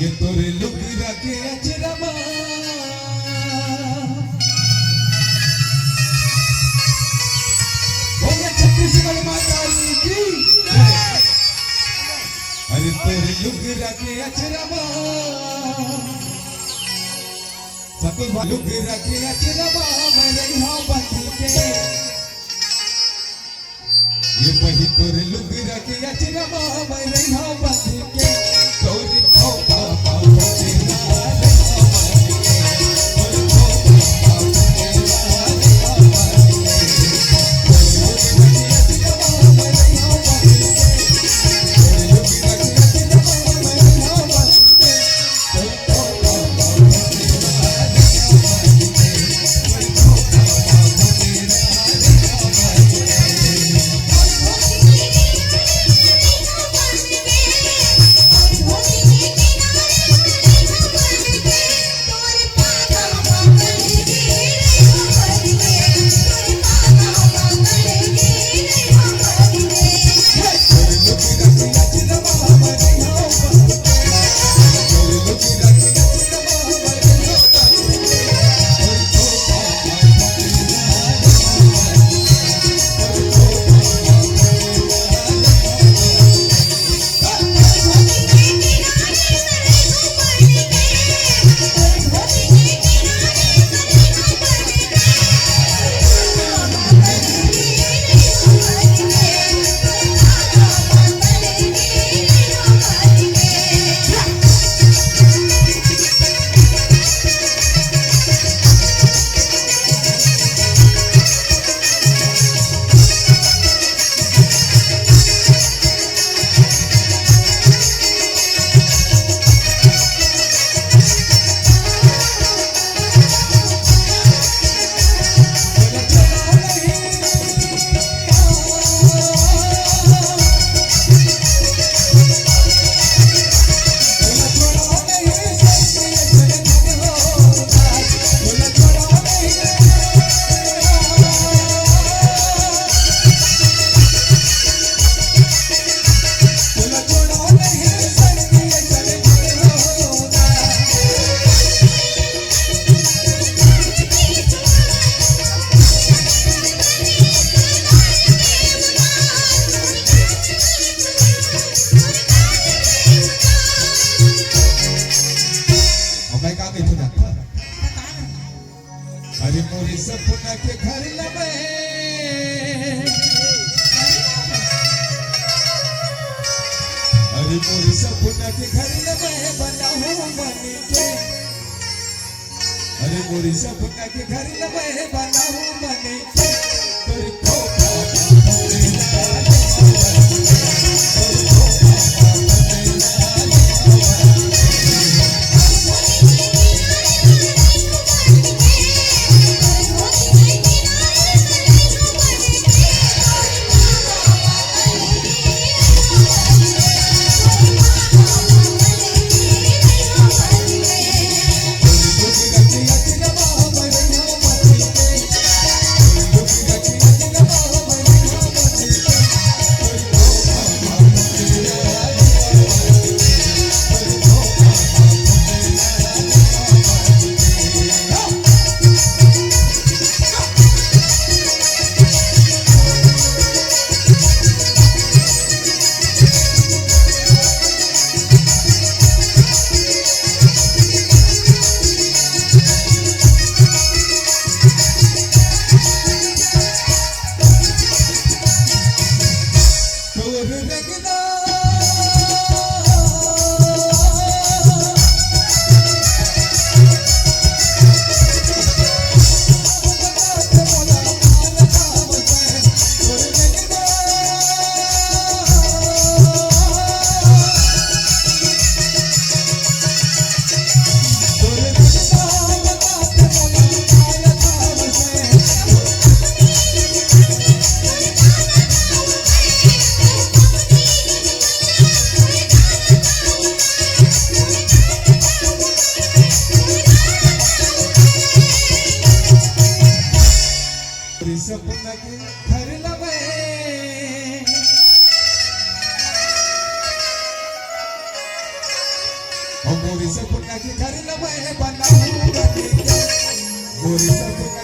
ये तोरे लुक रखे अचरमा बोले छत्तीसगढ़ माता की अरे तोरे लुक रखे अचरमा सकुल लुक रखे अचरमा मैं रही हूँ बंदी के ये वही तोरे लुक रखे अचरमा मैं रही हूँ बंदी के तोरे खोपा अरे मोरे सपना के घर लबे अरे मोरे सपना के घर लबे बना हूँ मन के अरे मोरे सपना के घर लबे बना हूँ मन के तेरे मोरी सपना की घर न मैं बनाऊंगा मोरी सपना